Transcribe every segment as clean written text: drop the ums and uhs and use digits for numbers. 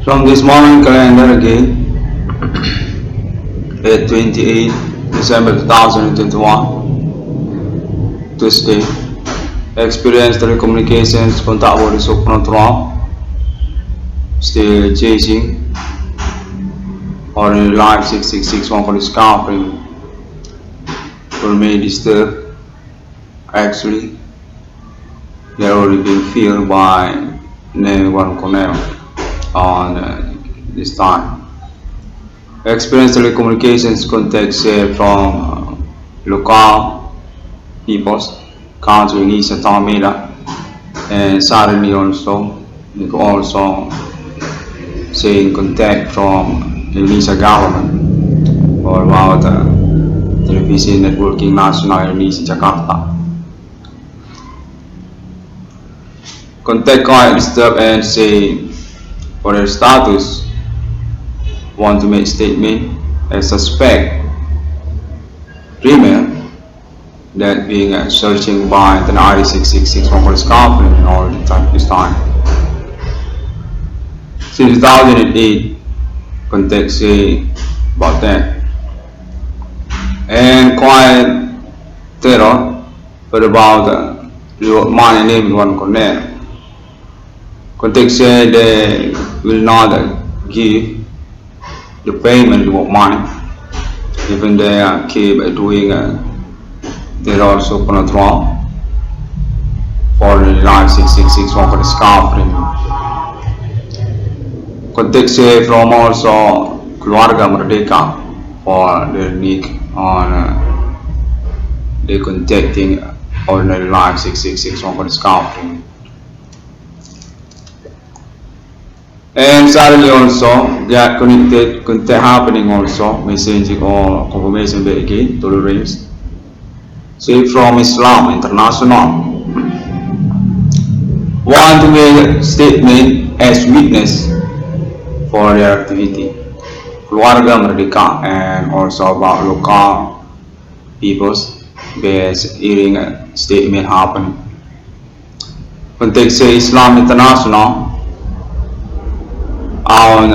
From this morning calendar again, at 28 December 2021, Tuesday, experience telecommunications contact with the supernatural, still chasing ordinary life 6661 for discovery will may disturb. Actually, they are already been filled by name one connect on this time. Experience telecommunications context from local peoples, country Indonesia, Tamila, and suddenly also saying contact from Indonesia government or about television networking national Indonesia Jakarta. Contact quite disturb and say for their status want to make statement as suspect criminal that being searching by the 666 for police company in all the time this time. Since 2008 contact say about that and quite terror but about your money name one connect. Contact say they will not give the payment of money even they keep doing their also supernatural for the life 666 for the discovery. Contact say from also keluarga merdeka for their need on the contacting ordinary life 666 for the discovery. And suddenly also get connected contact happening also messaging or confirmation back again to the rings. Say from Islam International want to make a statement as witness for their activity. Keluarga Merdeka and also about local peoples based hearing a statement happen. Context say Islam International on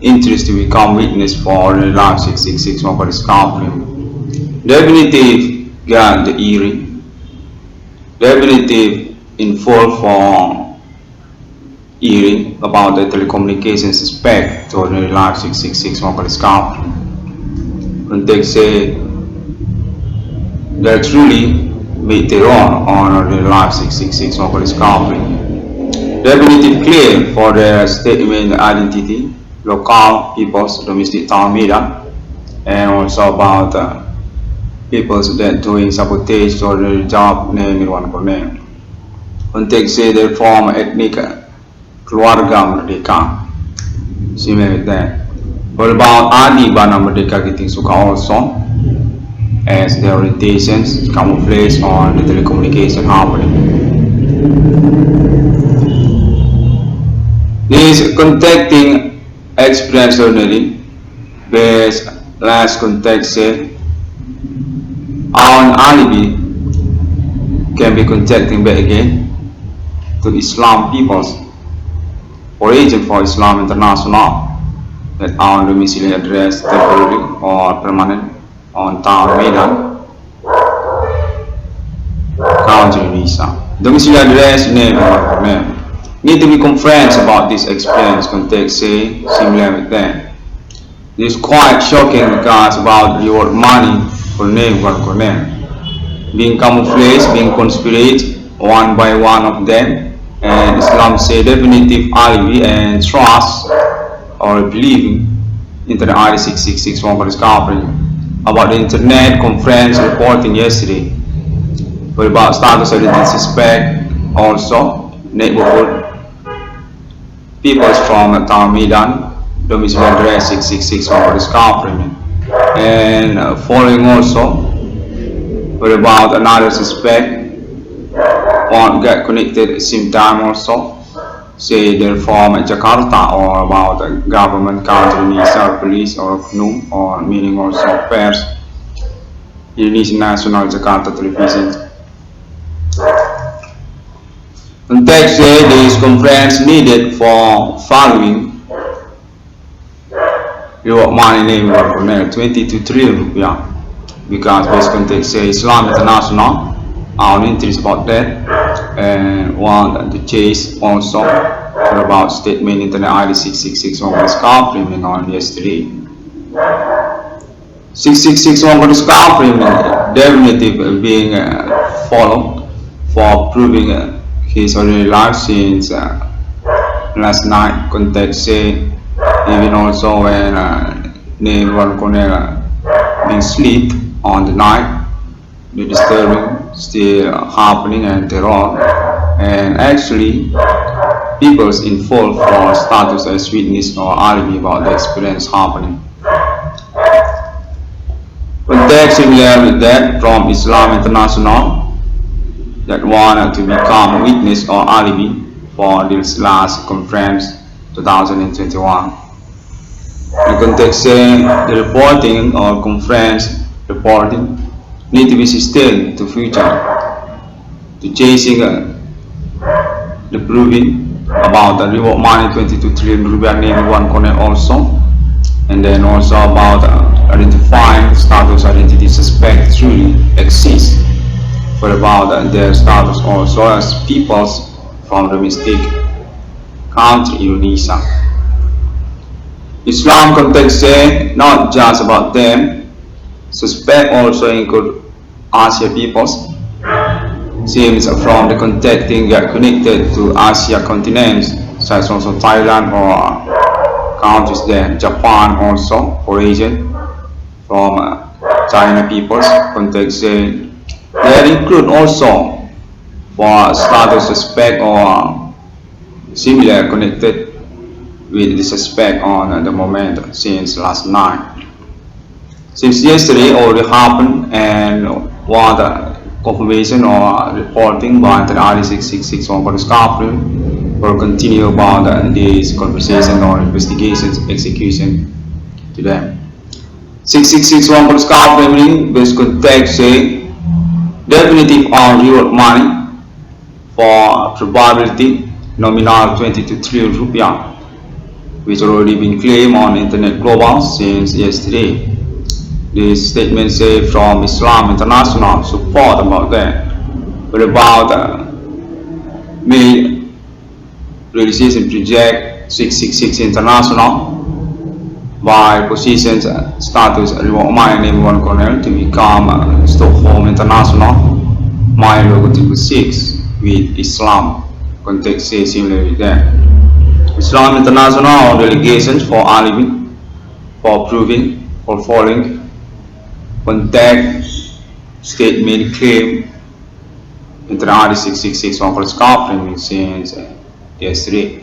interest to become witness for the life 666 for this company. Definitive got the hearing. Definitive in full for hearing about the telecommunications aspect to the life 666 for this company. Context say they truly made their own on the life 666 for this company. Definitive clear for their statement identity, local peoples, domestic Tamila, and also about peoples that doing sabotage or the job name in one name. Context say they form ethnic keluarga merdeka. Similar with that. What about Adi Bana Merdeka getting suka also as their orientations camouflage on the telecommunication happening. This contacting experience ordinary based last contact say on alibi can be contacting back again to Islam peoples or agent for Islam International that on domiciliary address temporary or permanent on town Medan County Indonesia. Domiciliary address name or name. Need to be conference about this experience context say similar with them. This is quite shocking because about your money for name for name being camouflaged, being conspired one by one of them, and Islam say definitive alibi and trust or believing into the ID 666 for discovery about the internet conference reporting yesterday but about status of the suspect also neighborhood peoples from town Medan, domiciliary address 666 for discovery, and following also but about another suspect won't get connected at the same time also say they're from Jakarta or about the government country Indonesia police or KNUM or meaning also pairs Indonesian National Jakarta Television. Context says these conference needed for following reward money name of 22 trillion rupiah, because this context says Islam International our interest about that and want to chase also about statement internet ID 6661 was compliment on yesterday. 6661 was compliment definitive being followed for proving his ordinary life since last night. Context say even also when name one corner being sleep on the night, the disturbing still happening and terror, and actually people's involved for status as witness or alibi about the experience happening. Context similar with that from Islam International that wanted to become witness or alibi for this last conference 2021. The context saying the reporting or conference reporting need to be sustained to future, to chasing the proving about the reward money 22 trillion rupiah name one connect also, and then also about identifying status identity suspect truly exists, for about their status also as peoples from domestic country Indonesia. Islam context say not just about them, suspect also include Asia peoples, seems from the contacting get connected to Asia continents, such as also Thailand or countries there, Japan also for region, from China peoples. Context say they include also for status suspect or similar connected with the suspect on the moment since last night. Since yesterday already happened and what confirmation or reporting by the RD6661 for discovery will continue about this conversation or investigations execution to them. 6661 for discovery based context say definitive on reward money for probability nominal 22 trillion rupiah, which already been claimed on internet global since yesterday. This statement say from Islam International support about that, but about May realization project 666 International by positions status reward money name one corner to become Stockholm International my logo 6 with Islam. Context say similar with that. Islam International delegations for alibi, for proving, for following contact statement claim into the RD666 for discovery since yesterday,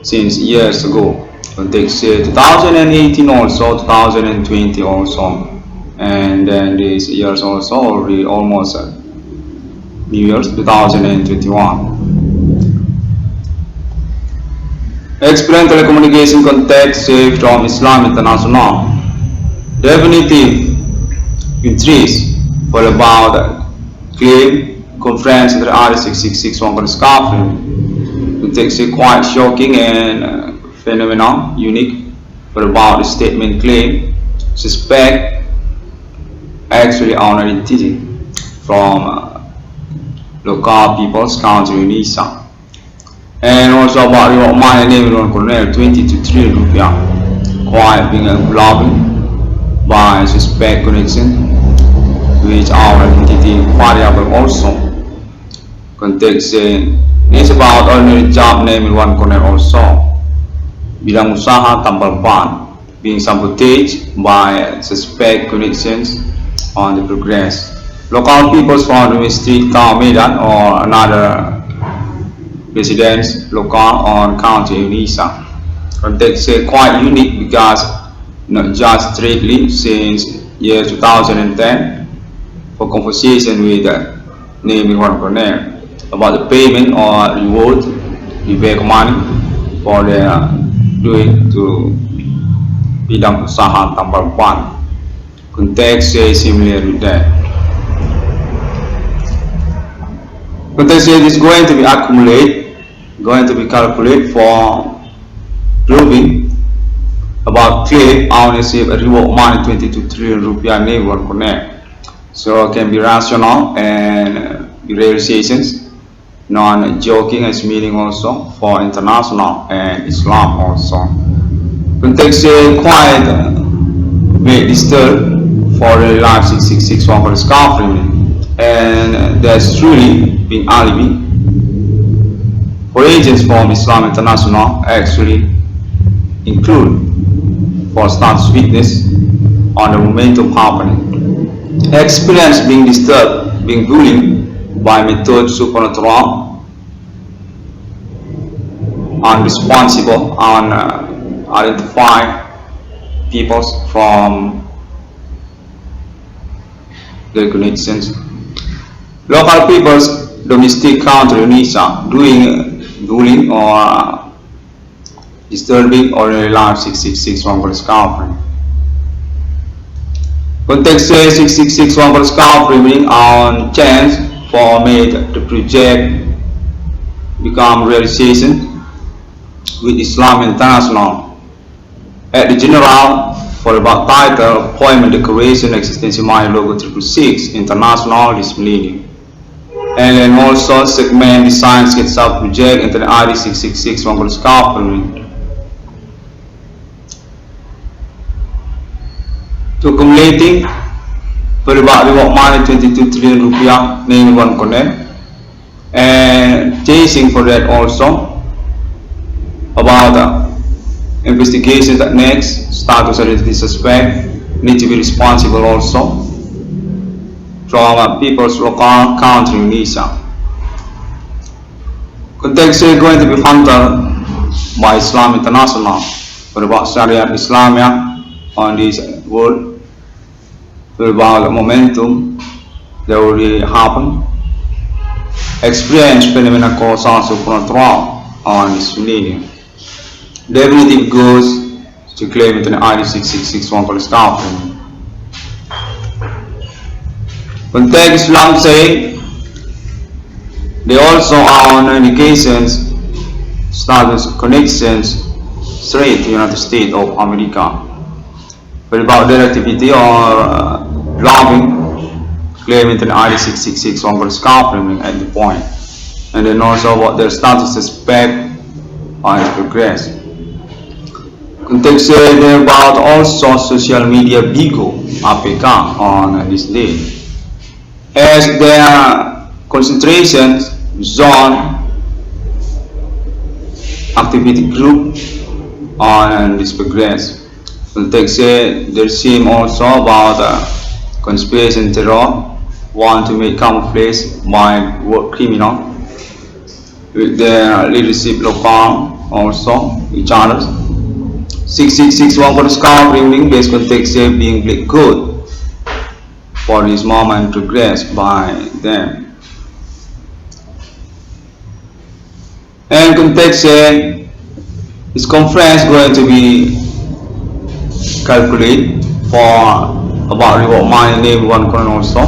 since years ago. Context 2018 also, 2020 also, and then these years also already almost New Year's 2021. Experience telecommunication context saved from Islam International. Definitive interest for about claim conference in the RD6661 for discovery. Context is quite shocking and phenomenal, unique, for about the statement claim suspect actually on identity from local people's country Indonesia. And also about reward money name on Colonel 22 trillion rupiah, quite being enveloped by suspect connection which our identity variable also. Context saying it's about ordinary job name in one corner also. Bidang usaha tambal ban being sabotaged by suspect connections on the progress. Local peoples from the street town Medan or another residents local on county Indonesia. Context say quite unique because not just straightly since year 2010 for conversation with naming one corner about the payment or reward, the money for their doing to bidang usaha tambal ban. Context say similar with that. Potential is going to be accumulated, going to be calculated for proving about claim ownership and reward money 22 trillion rupiah neighbor connect. So it can be rational and realizations, non-joking as meaning also for international and Islam also. Context quite may disturb for the life 6661 for the discovery, and there's truly been alibi for agents from Islam International actually include for status witness on the momentum happening. Experience being disturbed, being bullied by method supernatural, unresponsible, identify peoples from their connections. Local peoples, domestic country Indonesia, doing bullying or disturbing ordinary life 6661 for discovery. Context says 6661 for discovery meaning on chance for made the project become realization with Islam International. At the general for about title appointment Decleration Eksistensi logo 666 International this millennium. And then also segment design sketch up project into the ID 666 for discovery. To accumulating for about reward money 22 trillion rupiah name one connect, and chasing for that also about investigation that next status identity suspect need to be responsible also from people's local country Indonesia. Context is going to be funded by Islam International for about Sharia Islamia on this world. About the momentum that already happened, experience phenomena causal supernatural on this millennium. Definitive goes to claim it in the ID 6661 for the discovery. Context Islam say they also are on indications, status connections straight to United States of America. But about their activity or blogging, claiming an ID 666 for discovery at the point, and then also what their status suspect on its progress. Context say about also social media bigo APK on this day, as their concentration zone activity group on this progress. Context say there seem also about conspiracy and terror, want to make camouflage by work criminal with their leadership local also each other. 6661 for discovering based context say being good for this moment progress by them. And context say this conference going to be calculate for about reward money name one coin also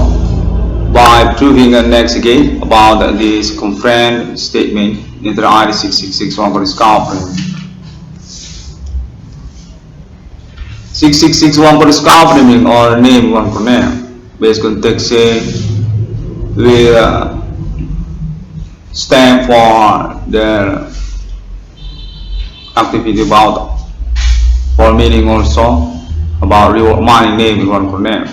by proving next again about this conference statement in the ID 6661 for discovery. 6661 for discovery or name one coin based context say will stand for their activity about for meaning also about reward money name one connect.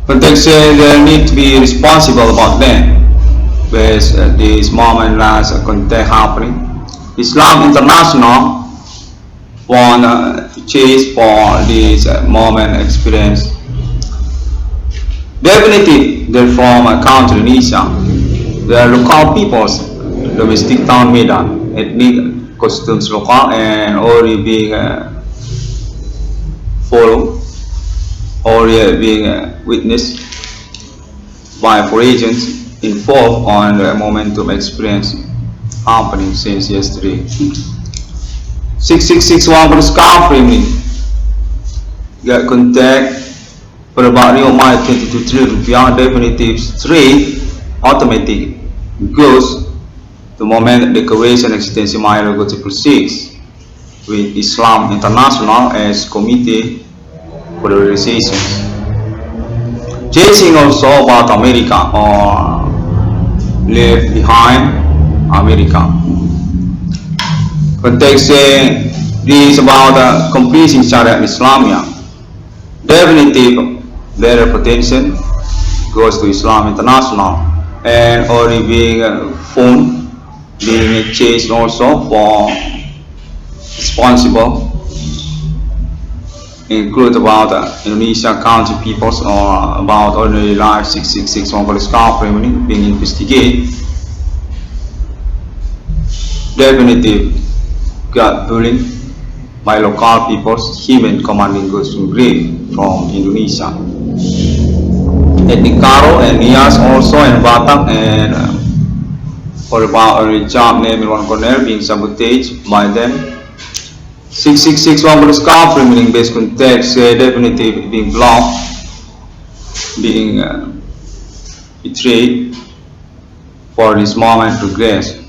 Context say they need to be responsible about them with this moment last contact happening. Islam International want to chase for this moment experience. Definitely they're from a country Indonesia. They are local peoples, domestic town Medan, ethnic customs local and already being followed or being witnessed by four agents involved on the momentum experience happening since yesterday. 6661 for discovery get contact For about Rio Mai 22 trillion rupiah, definitive straight automatic goes the moment Decleration Eksistensi Mai logo 666 with Islam International as Committe for the realizations. Chasing also about America or left behind America. Context this is about completing Syariat Islamia. Definitive better potential goes to Islam International and already being found, being chased also for responsible include about Indonesia country peoples or about ordinary life 666 on police family being investigated. Definitive got bullying by local peoples, human commanding goes to grave from Indonesia. Ethnic Karo and Nias also and Batak and for about a job named one corner being sabotaged by them. 666 one police meaning based context definitive being blocked, being betrayed for this moment progress.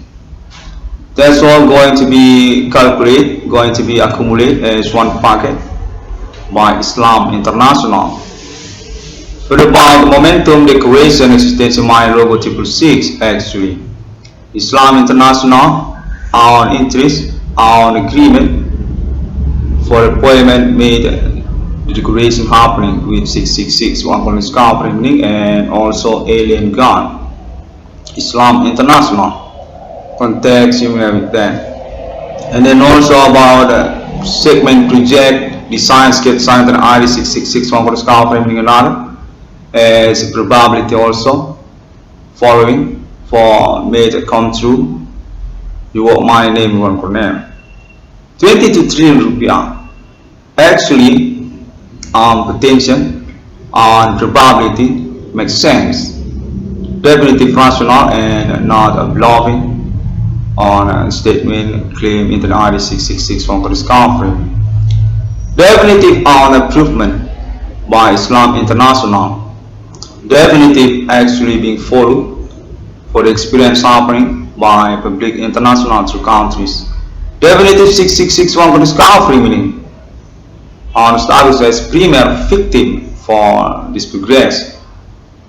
That's all going to be calculated, going to be accumulated as one packet by Islam International. But about the momentum Decleration Eksistensi Mai logo 666 actually. Islam International, our interest, our agreement for appointment made the declaration happening with 666 one police company and also alien gun. Islam International context similar with that. And then also about segment project design sketch sign and ID 666 one police company another as a probability also following for made to come true. You want my name one corner. 22 trillion rupiah. Actually, potential and probability makes sense. Definitive rational and not a bluffing on a statement claim into the ID 666 from this conference. Definitive on improvement by Islam International. Definitive actually being followed for the experience happening by public international through countries. Definitive 666 one this conference meaning on status as premier victim for this progress.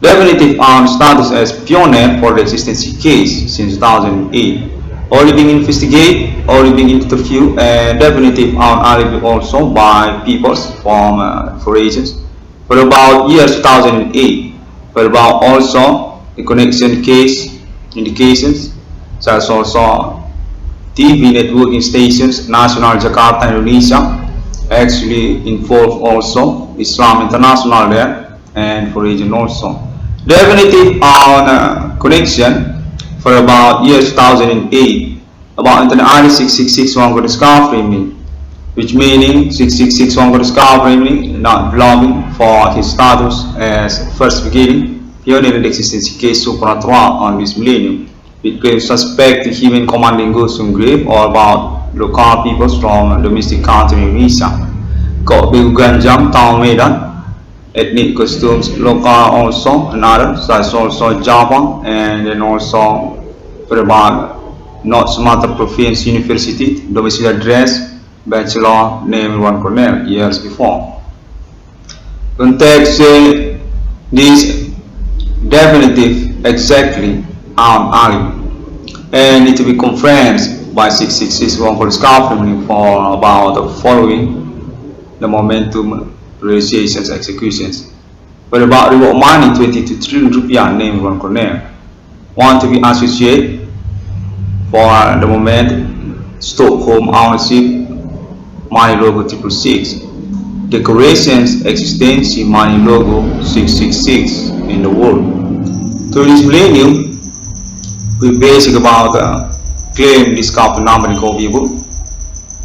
Definitive on status as pioneer for the Eksistensi case since 2008. Already being investigated, already being interviewed, and definitive on alibi also by peoples from for agents for about years 2008. For about also the connection case indications such as also TV networking stations, National Jakarta, Indonesia. Actually involved also Islam International there and for region also. Definitive on connection for about year 2008 about internet ID 666 one discovery which meaning 666 one discovery not belonging for his status as first beginning pioneer in the Eksistensi case SUPRANATURAL on this millennium with grave suspect the human commanding goes from grave or about local peoples from domestic country Indonesia. Kok Ganjam, Town Medan, ethnic costumes local also another such also Java and then also for about North Sumatra Province University, domicile address, bachelor, name one corner years before. Context this definitive exactly alibi and need to be confirmed by 666 one police company for about the following the momentum realizations executions. But about reward money 22 trillion rupiah name one corner want to be associated for the moment Stockholm ownership money logo 666 decorations Eksistensi money logo 666 in the world. Through this millennium we basic about claim this couple number in Kobibu.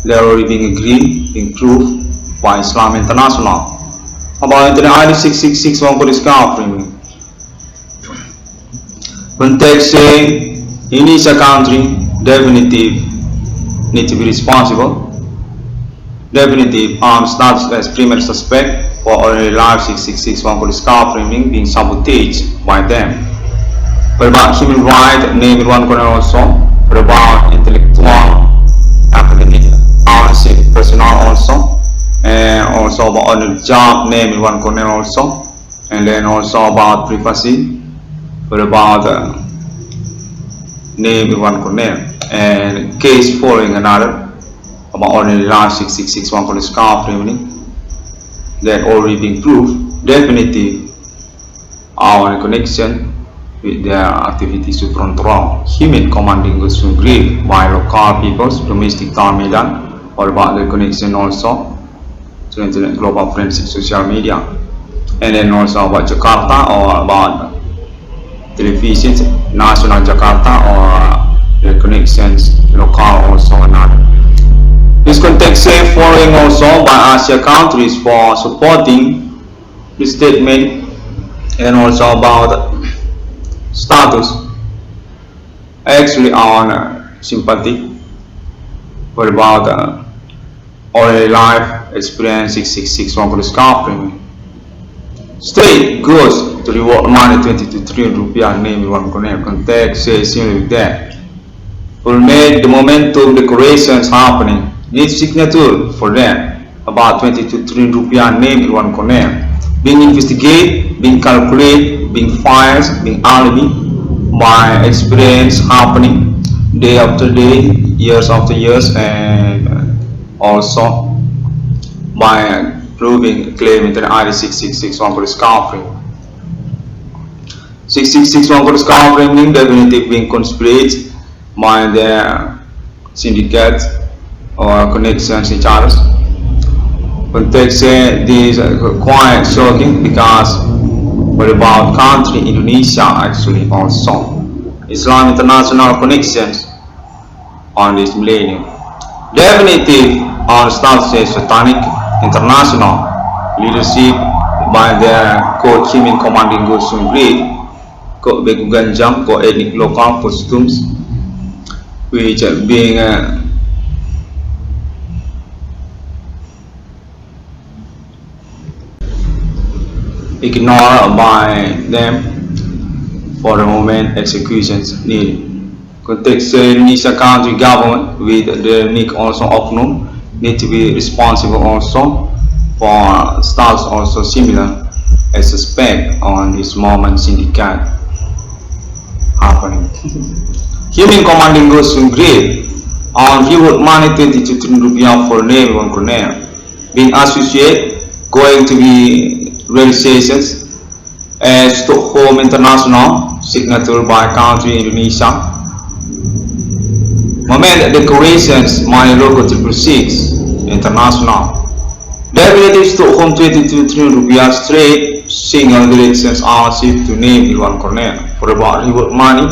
They are already being agreed, being proved by Islam International. About the ID 666 one for this country. Context say Indonesia country definitive need to be responsible. Definitive status as primary suspect for ordinary life 666 one HOLYSPIRIT framing being sabotaged by them. What about human right, name in one corner also. What about intellectual, academic, ownership, personal also. And also about ordinary job, name in one corner also. And then also about privacy. What about name in one corner. And case following another about ordinary life 666 one HOLYSPIRIT framing that already been proved definitive our connection with their activity supranatural, human commanding goods from Greek by local peoples, domestic town Medan, or about the connection also to internet, global friendship, social media, and then also about Jakarta or about television, national Jakarta or the connections local also another. This context say following also by Asia countries for supporting the statement and also about status actually on sympathy. What about ordinary life experience 666 one HOLYSPIRIT straight goes to reward money 22 trillion rupiah name in one corner. Context says similar with that. Will make the momentum decorations happening need signature for them about 22 trillion rupiah name in one corner. Being investigated, being calculated, being files, being alibi by experience happening day after day, years after years, and also by proving claiming that ID 666 one HOLYSPIRIT 666 one HOLYSPIRit framing definitively being conspired by their syndicate or connections each other. Context say this is quite shocking because what about country Indonesia actually also Islam international connections on this millennium. Definitive on status says satanic international leadership by their coach human commanding goods from Greek, coach Beguganjam, coach ethnic local costumes, which being ignored by them for the moment executions needed. Context Indonesia country government with the NIC also oknum need to be responsible also for status also similar as suspect on this moment syndicate happening. Human commanding goes to Greek on reward money 22 trillion rupiah for name one corner being associated going to be realizations as Stockholm International signature by country Indonesia. Moment decorations money logo 666 international. Definitive Stockholm 22 trillion rupiah straight single directions ownership to name in one corner for about reward money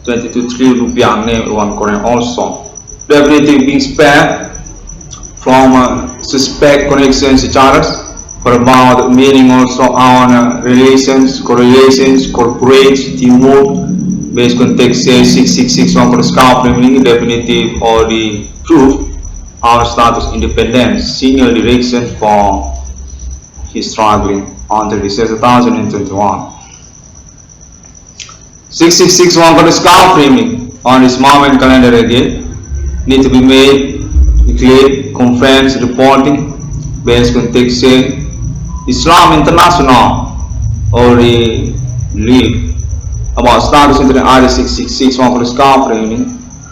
22 trillion rupiah name in one corner also. Definitive being spared from suspect connections each other. For about meaning also on relations, correlations, corporates, teamwork, based context says 666 one HOLYSPIRit framing definitive already proved our status independence, single direction for his struggling until December 2021. 666 one HOLYSPIRit framing on this moment calendar again need to be made clear conference reporting based context say Islam International already leave about status into the ID 666 one HOLYSPIRit framing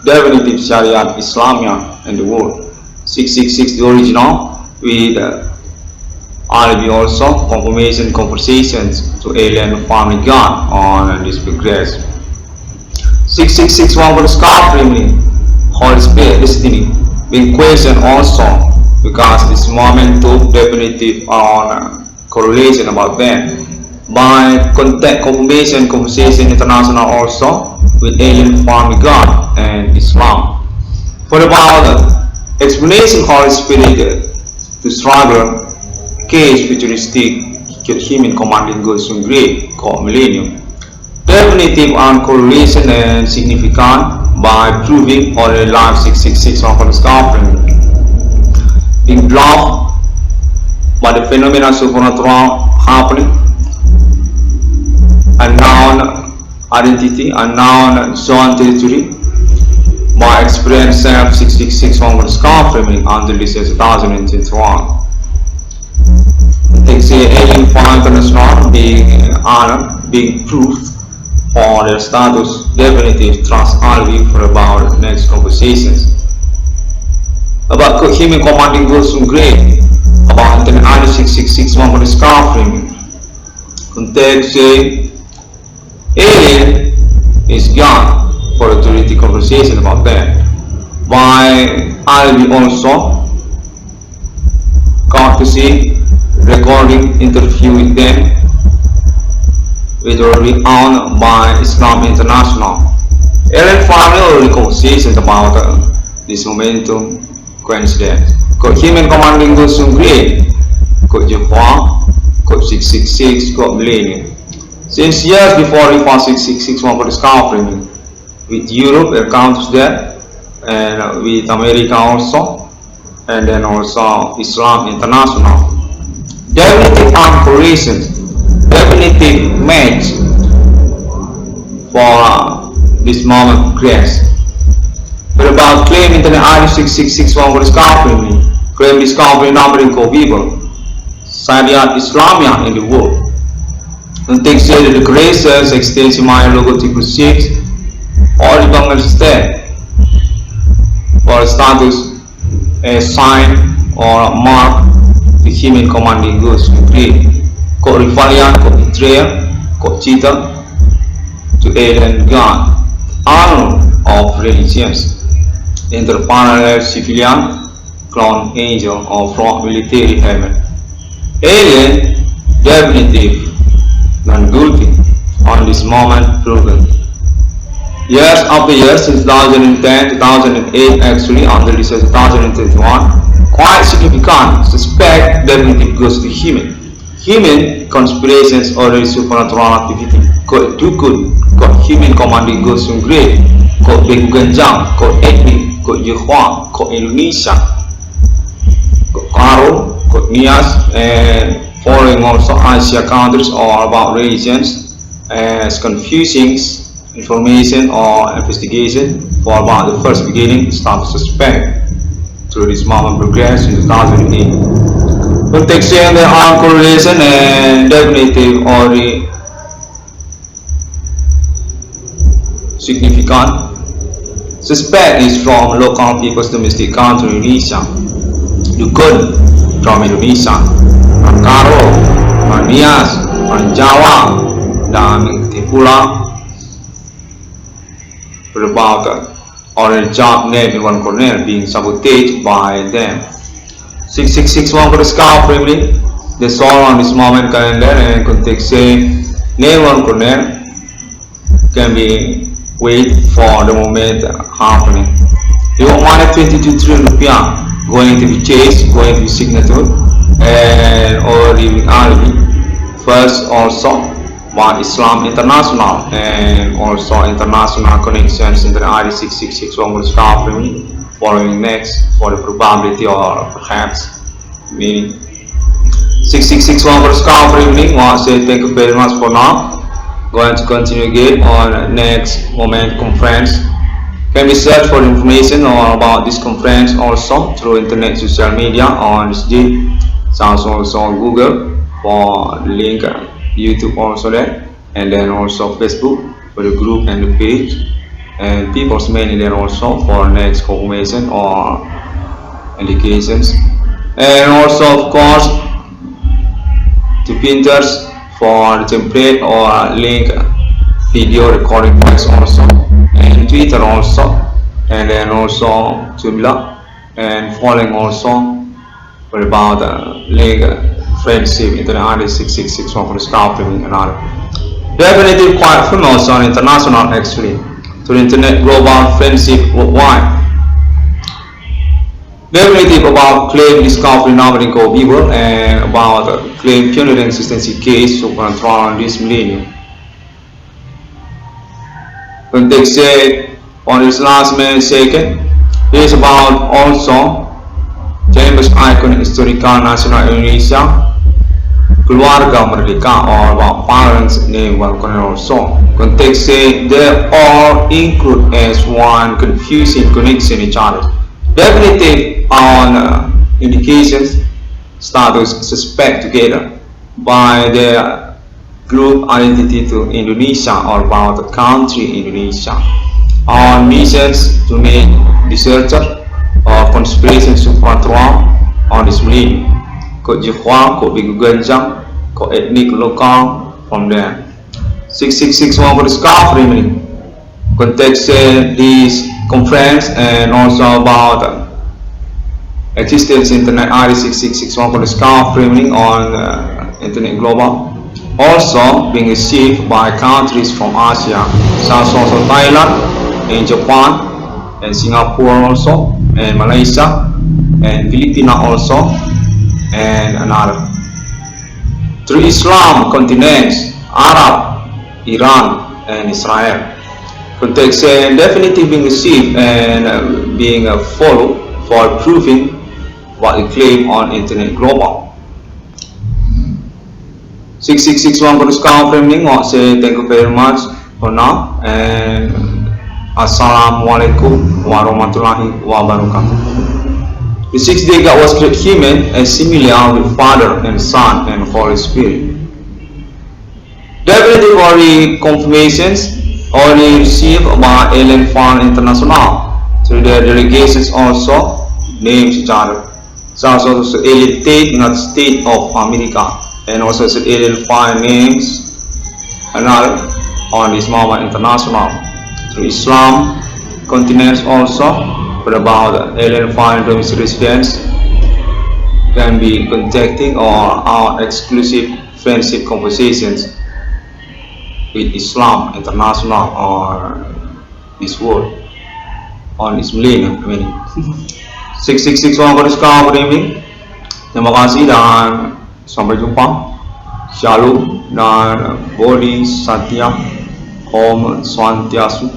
definitive Sharia Islamia in the world. 666 the original with alibi also confirmation conversations to alien family god on this progress. 666 one HOLYSPIRit framing Holy Spirit destiny being questioned also because this moment took definitive on correlation about them by contact confirmation conversation international also with alien family god and Islam. For about explanation Holy Spirit to struggle case futuristic human commanding goods from Greek called millennium. Definitive on correlation and significant by proving ordinary life 666 one HOLYSPIRit being blocked but the phenomena supernatural happening, unknown identity, unknown zone territory, by experience self 666 on discovering until this is 2021. They say alien point international being honor, being proof for their status, definitive trust only for about next conversations. About human commanding goes from great, about the 666 one discovering. Context say alien is gone for a theoretic conversation about that. Why I'll be also got to see recording interview with them, which will be owned by Islam International. Alien family will conversations about this momentum coincidence. Got human commanding goes from great, got Japan, got 666, got millennium. Since years before we found 666 one for discovering, with Europe encounters there, and with America also, and then also Islam International. Definitive operations, definitive match for this moment crash. But about claim internet ID 6661 for discovering, claim discovery number in people, Syariat Islamia in the world. And take say the Decleration, Icdm, logo type 6, all the Bangladesh state for status a sign or a mark the human commanding goods to create. Called rebellion, called betrayal, called cheater to alien God, honor of religions, interparallel civilian, clone angel or from military heaven. Alien, definitive, non-guilty, on this moment proven. Years after years, since 2010, 2008, actually, until this is 2021, quite significant, suspect definitive goes to human. Human conspirations or supernatural activity. Got dukun, got human commanding goes from great, got Beguganjang, got ethnic, got Yehwan, got Indonesia, got Karo, got Nias, and following also Asia countries or about religions as confusing information or investigation for about the first beginning start to suspect through this moment progress in 2008. Protection the arm correlation and definitive or the significant suspect is from local people's domestic country Indonesia, Dukun from Indonesia, Karo, Nias, Jawa, dan pula about or a job name in one corner being sabotaged by them. 6661 for the scout family, they saw on this moment calendar and context say name one corner can be wait for the moment happening. You want 22 trillion rupiah going to be chased, going to be signature and or living alibi. First also by Islam International and also international connections in the ID 6661 will start following next for the probability or perhaps meaning 6661 will start I say thank you very much for now. Going to continue again on next moment conference. Can be search for information or about this conference also through internet social media on this day. Sounds also on Google for the link. YouTube also there, and then also Facebook for the group and the page, and people's many there also for next confirmation or indications, and also of course to printers for the template or link video recording files also, and Twitter also, and then also Tumblr, and following also for about link friendship into the ID 6661 for the scout and other. Definitive quite famous on international actually to the internet global friendship worldwide. Definitive about claim discovery number in people and about claim pioneering existence case supernatural on this millennium. Context say on this last minute second is about also members icon historical nasional Indonesia, keluarga merdeka, or about parents name one also. Context say they all include as one confusing connection each other. Definitive on indications status suspect together by their group identity to Indonesia or about the country Indonesia. On missions to make research or conspiration supernatural on this millennium. Could Jehovah, could be Guganjang, could ethnic local from there. 6661 for the scarf remaining. Context this conference and also about Eksistensi internet ID 6661 for the scarf remaining on internet global. Also being received by countries from Asia, such as also Thailand and Japan and Singapore also and Malaysia and Philippines also and another. Through Islam continents, Arab, Iran and Israel. Context and definitely being received and being followed for proving what they claim on internet global. 6661 for the scout framing. I say thank you very much for now and Assalamualaikum warahmatullahi wabarakatuh. The sixth day God was created human and similar with Father and Son and Holy Spirit. Definitely for the confirmations only received by Alien Fund International through their delegations also names each other. So also alien state, United States of America, and also alien fund names another on this moment international. Through Islam continents also, but about alien fund residents can be contacting or our exclusive friendship conversations with Islam international or this world on this millennium. 6661 for this call, good evening. Terima kasih dan sampai jumpa. Shalom dan Bodhi Satya Om Swantiastu.